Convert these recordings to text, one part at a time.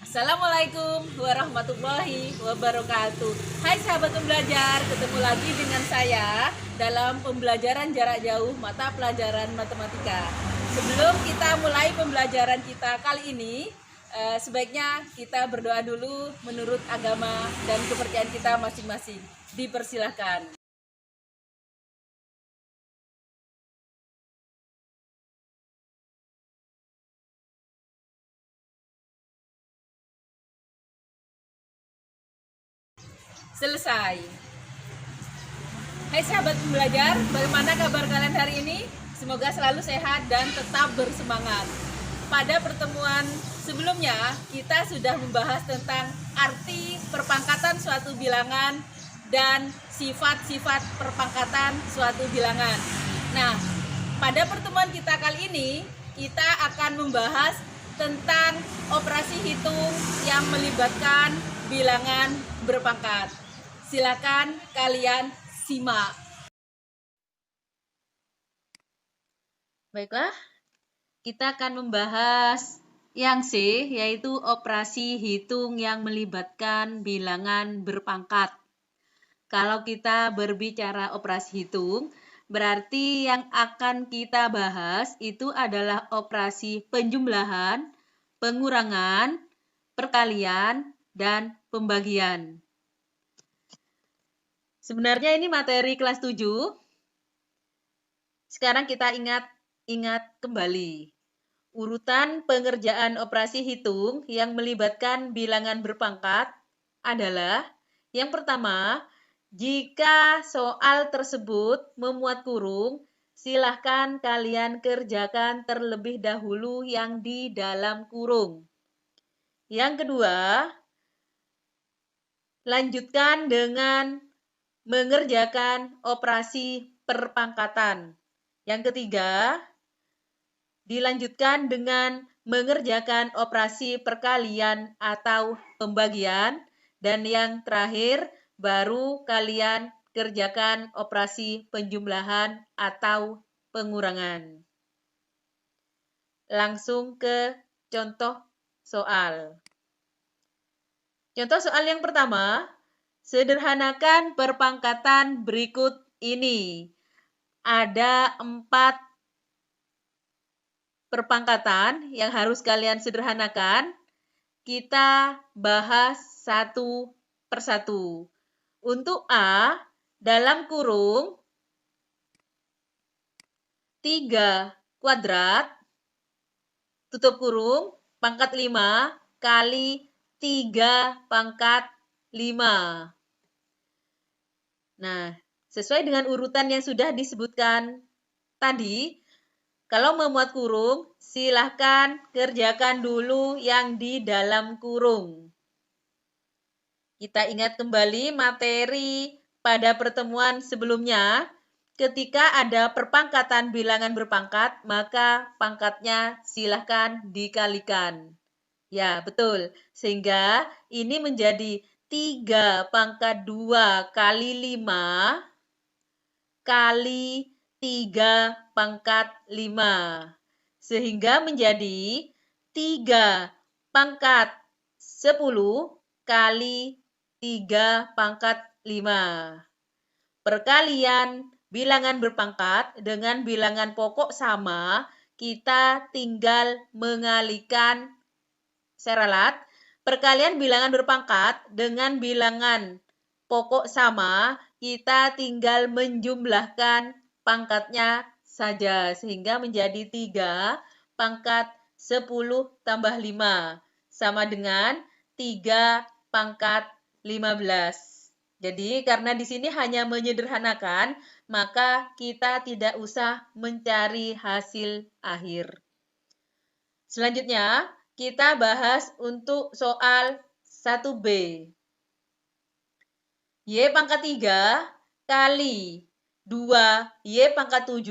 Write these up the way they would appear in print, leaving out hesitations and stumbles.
Assalamualaikum warahmatullahi wabarakatuh. Hai sahabat pembelajar, ketemu lagi dengan saya dalam pembelajaran jarak jauh mata pelajaran matematika. Sebelum kita mulai pembelajaran kita kali ini, sebaiknya kita berdoa dulu menurut agama dan kepercayaan kita masing-masing. Dipersilahkan. Selesai. Hai sahabat pembelajar, bagaimana kabar kalian hari ini? Semoga selalu sehat dan tetap bersemangat. Pada pertemuan sebelumnya, kita sudah membahas tentang arti perpangkatan suatu bilangan dan sifat-sifat perpangkatan suatu bilangan. Nah, pada pertemuan kita kali ini, kita akan membahas tentang operasi hitung yang melibatkan bilangan berpangkat. Silakan kalian simak. Baiklah, kita akan membahas yang C, yaitu operasi hitung yang melibatkan bilangan berpangkat. Kalau kita berbicara operasi hitung, berarti yang akan kita bahas itu adalah operasi penjumlahan, pengurangan, perkalian, dan pembagian. Sebenarnya ini materi kelas 7. Sekarang kita ingat kembali. Urutan pengerjaan operasi hitung yang melibatkan bilangan berpangkat adalah yang pertama, jika soal tersebut memuat kurung, silahkan kalian kerjakan terlebih dahulu yang di dalam kurung. Yang kedua, lanjutkan dengan mengerjakan operasi perpangkatan. Yang ketiga, dilanjutkan dengan mengerjakan operasi perkalian atau pembagian. Dan yang terakhir, baru kalian kerjakan operasi penjumlahan atau pengurangan. Langsung ke contoh soal. Contoh soal yang pertama, sederhanakan perpangkatan berikut ini. Ada 4 perpangkatan yang harus kalian sederhanakan. Kita bahas satu persatu. Untuk A, dalam kurung 3 kuadrat, tutup kurung, pangkat 5 kali 3 pangkat 5. Nah, sesuai dengan urutan yang sudah disebutkan tadi, kalau memuat kurung, silahkan kerjakan dulu yang di dalam kurung. Kita ingat kembali materi pada pertemuan sebelumnya. Ketika ada perpangkatan bilangan berpangkat, maka pangkatnya silahkan dikalikan. Ya, betul. Sehingga ini menjadi 3 pangkat 2 kali 5 kali 3 pangkat 5. Sehingga menjadi 3 pangkat 10 kali 3 pangkat 5. Perkalian bilangan berpangkat dengan bilangan pokok sama, kita tinggal mengalihkan secara ralat. Perkalian bilangan berpangkat dengan bilangan pokok sama, kita tinggal menjumlahkan pangkatnya saja. Sehingga menjadi 3 pangkat 10 tambah 5. Sama dengan 3 pangkat 15. Jadi karena di sini hanya menyederhanakan, maka kita tidak usah mencari hasil akhir. Selanjutnya, kita bahas untuk soal 1B. Y pangkat 3 kali 2Y pangkat 7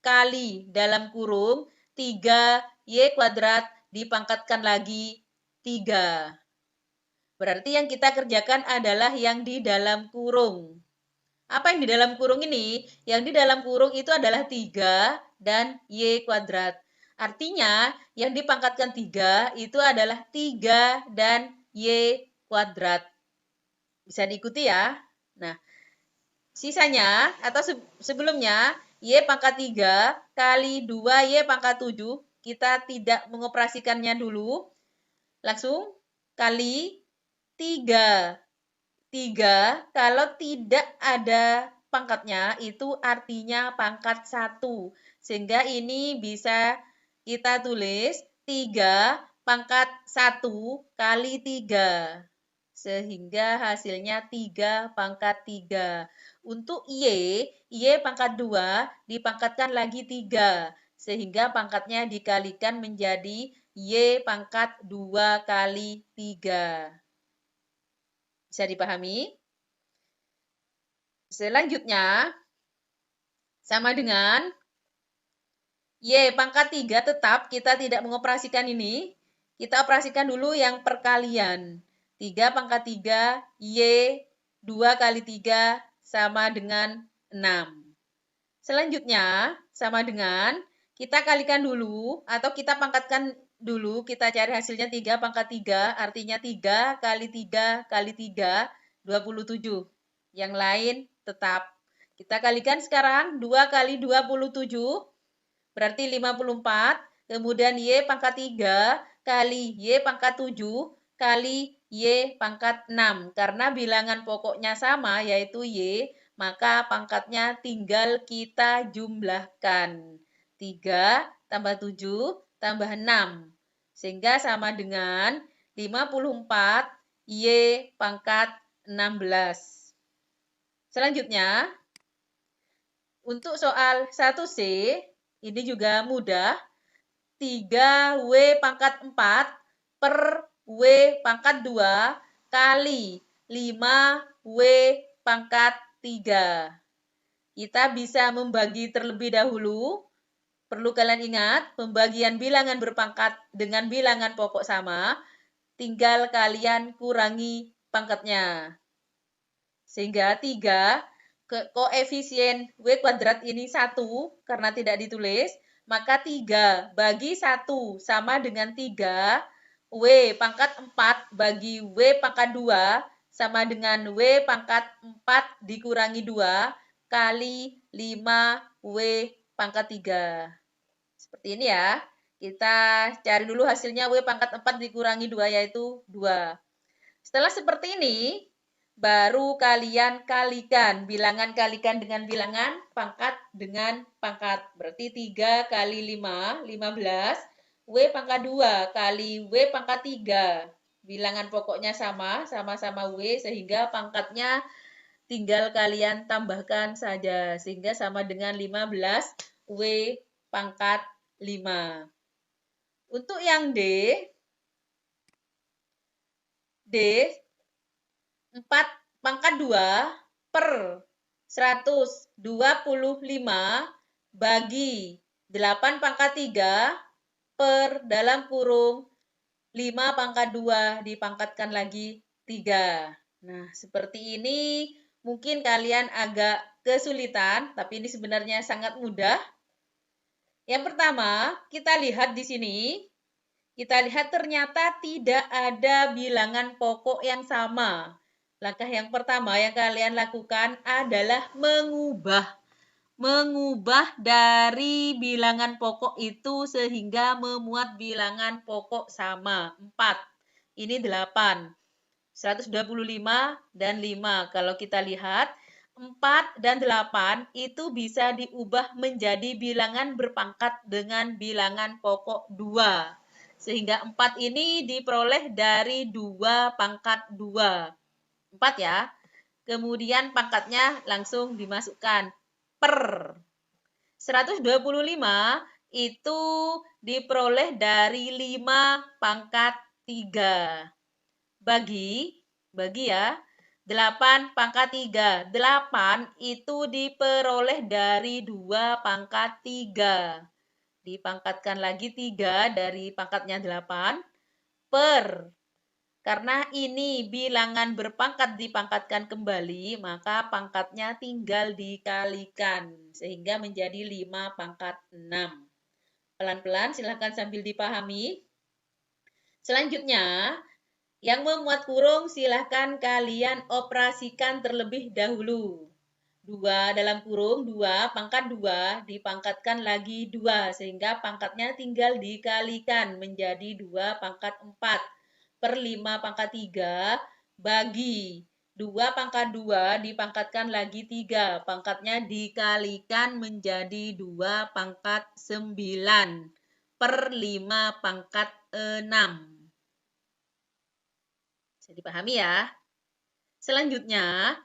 kali dalam kurung 3Y kuadrat dipangkatkan lagi 3. Berarti yang kita kerjakan adalah yang di dalam kurung. Apa yang di dalam kurung ini? Yang di dalam kurung itu adalah 3 dan Y kuadrat. Artinya, yang dipangkatkan 3 itu adalah 3 dan Y kuadrat. Bisa diikuti ya? Nah, sisanya atau sebelumnya, Y pangkat 3 kali 2Y pangkat 7, kita tidak mengoperasikannya dulu. Langsung kali 3. 3 kalau tidak ada pangkatnya itu artinya pangkat 1. Sehingga ini bisa kita tulis 3 pangkat 1 kali 3. Sehingga hasilnya 3 pangkat 3. Untuk Y pangkat 2 dipangkatkan lagi 3. Sehingga pangkatnya dikalikan menjadi Y pangkat 2 kali 3. Bisa dipahami? Selanjutnya, sama dengan Y pangkat 3 tetap kita tidak mengoperasikan ini. Kita operasikan dulu yang perkalian. 3 pangkat 3, Y 2 kali 3 sama dengan 6. Selanjutnya, sama dengan kita kalikan dulu atau kita pangkatkan dulu, kita cari hasilnya 3 pangkat 3, artinya 3 kali 3 kali 3, 27. Yang lain tetap. Kita kalikan sekarang 2 kali 27, berarti 54. Kemudian Y pangkat 3 kali Y pangkat 7 kali Y pangkat 6. Karena bilangan pokoknya sama, yaitu Y, maka pangkatnya tinggal kita jumlahkan. 3 tambah 7 tambah 6. Sehingga sama dengan 54 Y pangkat 16. Selanjutnya, untuk soal 1C, ini juga mudah. 3W pangkat 4 per W pangkat 2 kali 5W pangkat 3. Kita bisa membagi terlebih dahulu. Perlu kalian ingat, pembagian bilangan berpangkat dengan bilangan pokok sama, tinggal kalian kurangi pangkatnya. Sehingga 3, koefisien W kuadrat ini 1 karena tidak ditulis, maka 3 bagi 1 sama dengan 3, W pangkat 4 bagi W pangkat 2 sama dengan W pangkat 4 dikurangi 2 kali 5W pangkat 3. Seperti ini ya. Kita cari dulu hasilnya W pangkat 4 dikurangi 2 yaitu 2. Setelah seperti ini, baru kalian kalikan. Bilangan kalikan dengan bilangan, pangkat dengan pangkat. Berarti 3 kali 5, 15. W pangkat 2 kali W pangkat 3. Bilangan pokoknya sama, sama-sama W, sehingga pangkatnya tinggal kalian tambahkan saja. Sehingga sama dengan 15 W pangkat 5. Untuk yang D 4 pangkat 2 per 125 bagi 8 pangkat 3 per dalam kurung 5 pangkat 2 dipangkatkan lagi 3. Nah, seperti ini mungkin kalian agak kesulitan, tapi ini sebenarnya sangat mudah. Yang pertama, kita lihat di sini. Kita lihat ternyata tidak ada bilangan pokok yang sama. Langkah yang pertama yang kalian lakukan adalah mengubah dari bilangan pokok itu sehingga memuat bilangan pokok sama. 4. Ini 8. 125 dan 5. Kalau kita lihat 4 dan 8 itu bisa diubah menjadi bilangan berpangkat dengan bilangan pokok 2. Sehingga 4 ini diperoleh dari 2 pangkat 2. 4 ya. Kemudian pangkatnya langsung dimasukkan. Per 125 itu diperoleh dari 5 pangkat 3. Bagi ya. 8 pangkat 3. 8 itu diperoleh dari 2 pangkat 3. Dipangkatkan lagi 3 dari pangkatnya 8 per. Karena ini bilangan berpangkat dipangkatkan kembali, maka pangkatnya tinggal dikalikan. Sehingga menjadi 5 pangkat 6. Pelan-pelan silahkan sambil dipahami. Selanjutnya, yang memuat kurung silahkan kalian operasikan terlebih dahulu. 2 dalam kurung 2 pangkat 2 dipangkatkan lagi 2 sehingga pangkatnya tinggal dikalikan menjadi 2 pangkat 4 per 5 pangkat 3 bagi 2 pangkat 2 dipangkatkan lagi 3 pangkatnya dikalikan menjadi 2 pangkat 9 per 5 pangkat 6. Bisa dipahami ya. Selanjutnya,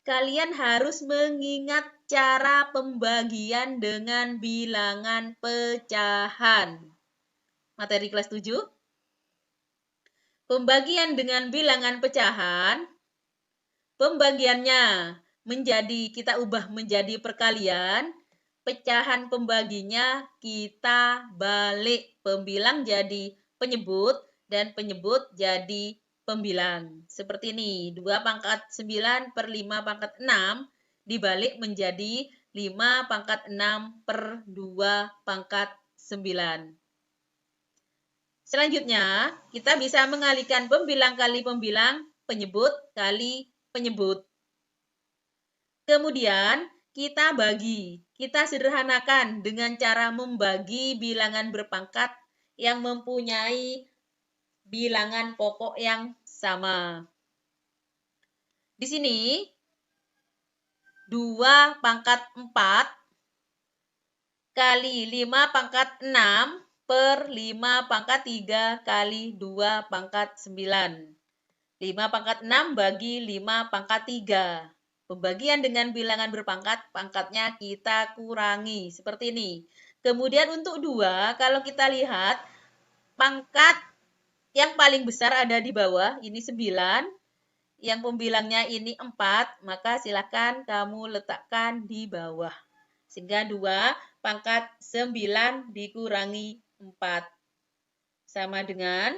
kalian harus mengingat cara pembagian dengan bilangan pecahan. Materi kelas 7. Pembagian dengan bilangan pecahan, pembagiannya kita ubah menjadi perkalian, pecahan pembaginya kita balik, pembilang jadi penyebut, dan penyebut jadi pembilang. Seperti ini, 2 pangkat 9 per 5 pangkat 6 dibalik menjadi 5 pangkat 6 per 2 pangkat 9. Selanjutnya, kita bisa mengalihkan pembilang kali pembilang, penyebut kali penyebut. Kemudian, kita sederhanakan dengan cara membagi bilangan berpangkat yang mempunyai bilangan pokok yang sama. Di sini 2 pangkat 4 kali 5 pangkat 6 per 5 pangkat 3 kali 2 pangkat 9. 5 pangkat 6 bagi 5 pangkat 3. Pembagian dengan bilangan berpangkat, pangkatnya kita kurangi. Seperti ini. Kemudian untuk 2, kalau kita lihat, pangkat yang paling besar ada di bawah, ini 9. Yang pembilangnya ini 4, maka silakan kamu letakkan di bawah. Sehingga 2 pangkat 9 dikurangi 4. Sama dengan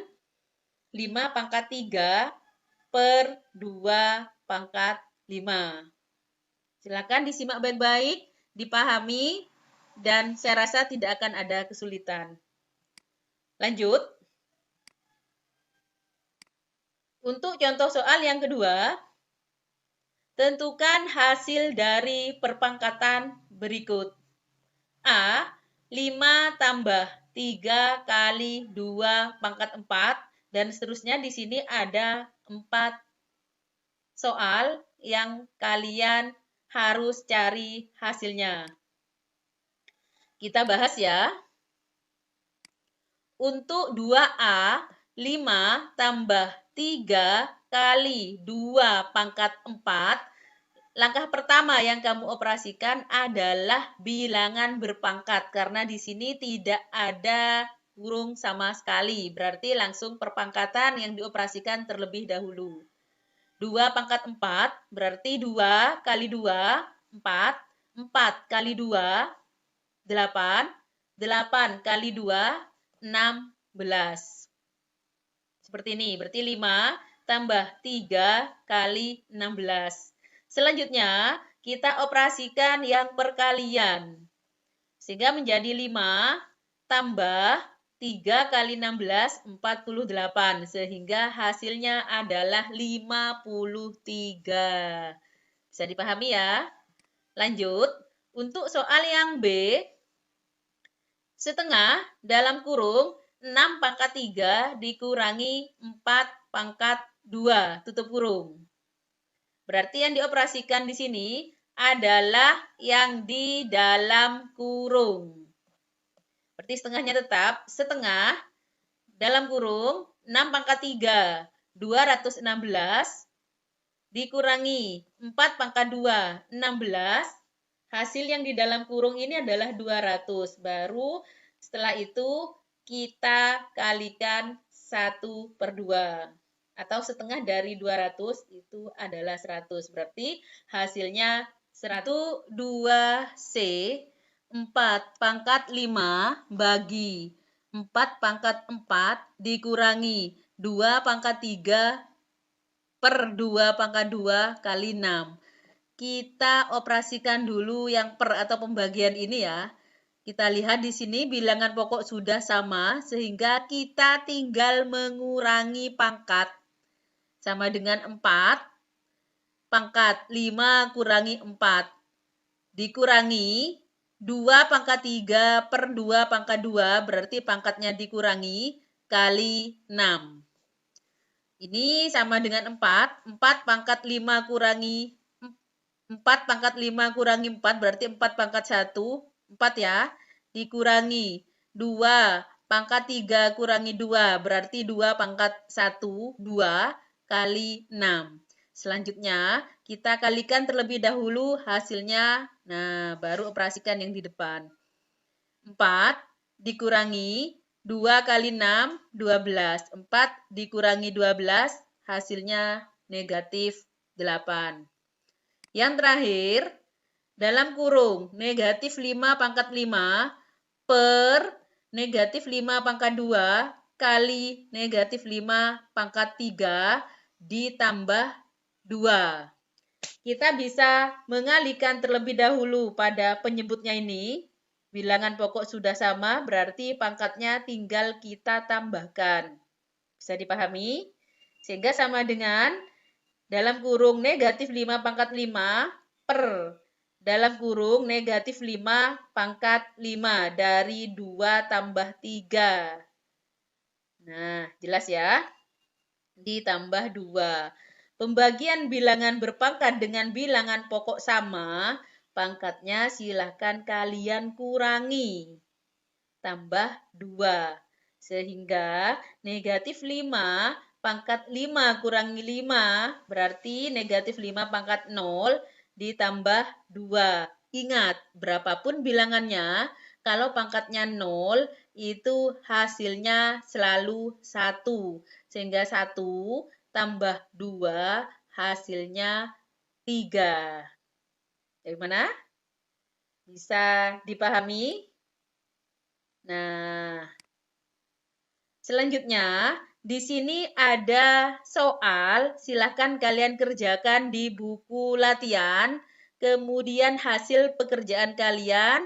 5 pangkat 3 per 2 pangkat 5. Silakan disimak baik-baik, dipahami, dan saya rasa tidak akan ada kesulitan. Lanjut. Untuk contoh soal yang kedua, tentukan hasil dari perpangkatan berikut. A, 5 tambah 3 kali 2 pangkat 4, dan seterusnya di sini ada 4 soal yang kalian harus cari hasilnya. Kita bahas ya. Untuk 2A, 5 tambah 3 kali 2 pangkat 4, langkah pertama yang kamu operasikan adalah bilangan berpangkat. Karena di sini tidak ada kurung sama sekali. Berarti langsung perpangkatan yang dioperasikan terlebih dahulu. 2 pangkat 4 berarti 2 kali 2, 4. 4 kali 2, 8. 8 kali 2, 16. Seperti ini, berarti 5 tambah 3 kali 16. Selanjutnya, kita operasikan yang perkalian. Sehingga menjadi 5 tambah 3 kali 16, 48. Sehingga hasilnya adalah 53. Bisa dipahami ya? Lanjut, untuk soal yang B, setengah dalam kurung 6 pangkat 3 dikurangi 4 pangkat 2, tutup kurung. Berarti yang dioperasikan di sini adalah yang di dalam kurung. Berarti setengahnya tetap, setengah dalam kurung 6 pangkat 3, 216, dikurangi 4 pangkat 2, 16. Hasil yang di dalam kurung ini adalah 200. Baru setelah itu kita kalikan 1/2. atau setengah dari 200 itu adalah 100. Berarti hasilnya 102C 4 pangkat 5 bagi 4 pangkat 4 dikurangi 2 pangkat 3 per 2 pangkat 2 kali 6. Kita operasikan dulu yang per atau pembagian ini ya. Kita lihat di sini bilangan pokok sudah sama, sehingga kita tinggal mengurangi pangkat. Sama dengan 4, pangkat 5 kurangi 4. Dikurangi 2 pangkat 3 per 2 pangkat 2, berarti pangkatnya dikurangi kali 6. Ini sama dengan 4. 4 pangkat 5 kurangi 4 pangkat 5 kurangi 4, berarti 4 pangkat 1. 4 ya, dikurangi 2 pangkat 3 kurangi 2, berarti 2 pangkat 1, 2 kali 6. Selanjutnya, kita kalikan terlebih dahulu hasilnya, nah baru operasikan yang di depan. 4 dikurangi 2 kali 6, 12. 4 dikurangi 12, hasilnya negatif 8. Yang terakhir, dalam kurung negatif 5 pangkat 5 per negatif 5 pangkat 2 kali negatif 5 pangkat 3 ditambah 2. Kita bisa mengalihkan terlebih dahulu pada penyebutnya ini. Bilangan pokok sudah sama, berarti pangkatnya tinggal kita tambahkan. Bisa dipahami? Sehingga sama dengan dalam kurung negatif 5 pangkat 5 per dalam kurung negatif 5 pangkat 5 dari 2 tambah 3. Nah, jelas ya? Ditambah 2. Pembagian bilangan berpangkat dengan bilangan pokok sama, pangkatnya silahkan kalian kurangi. Tambah 2. Sehingga negatif 5 pangkat 5 kurangi 5, berarti negatif 5 pangkat 0 ditambah 2. Ingat, berapapun bilangannya, kalau pangkatnya 0, itu hasilnya selalu 1. Sehingga 1 tambah 2, hasilnya 3. Bagaimana? Bisa dipahami? Nah, selanjutnya, di sini ada soal, silahkan kalian kerjakan di buku latihan, kemudian hasil pekerjaan kalian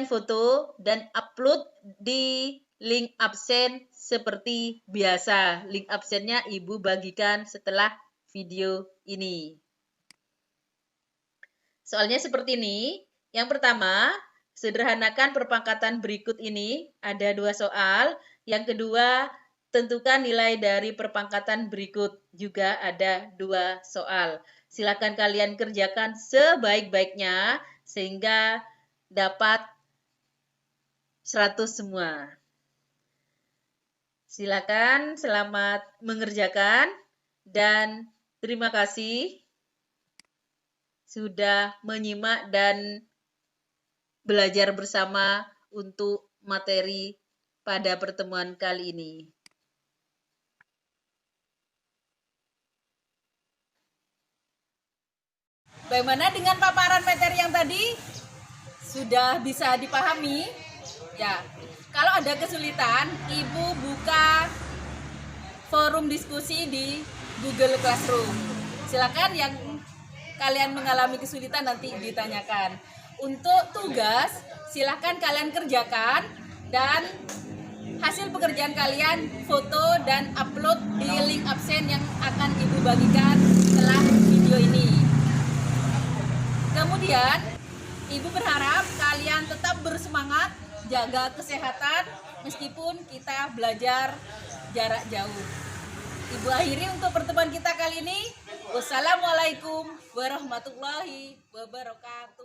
foto dan upload di link absen seperti biasa. Link absennya Ibu bagikan setelah video ini. Soalnya seperti ini. Yang pertama, sederhanakan perpangkatan berikut ini. Ada 2 soal. Yang kedua, tentukan nilai dari perpangkatan berikut, juga ada 2 soal. Silakan kalian kerjakan sebaik-baiknya sehingga dapat 100 semua. Silakan, selamat mengerjakan dan terima kasih sudah menyimak dan belajar bersama untuk materi pada pertemuan kali ini. Bagaimana dengan paparan materi yang tadi? Sudah bisa dipahami? Ya, kalau ada kesulitan, Ibu buka forum diskusi di Google Classroom. Silakan yang kalian mengalami kesulitan nanti ditanyakan. Untuk tugas, silakan kalian kerjakan dan hasil pekerjaan kalian foto dan upload di link absen yang akan Ibu bagikan setelah video ini. Kemudian, Ibu berharap kalian tetap bersemangat, jaga kesehatan meskipun kita belajar jarak jauh. Ibu akhiri untuk pertemuan kita kali ini. Wassalamualaikum warahmatullahi wabarakatuh.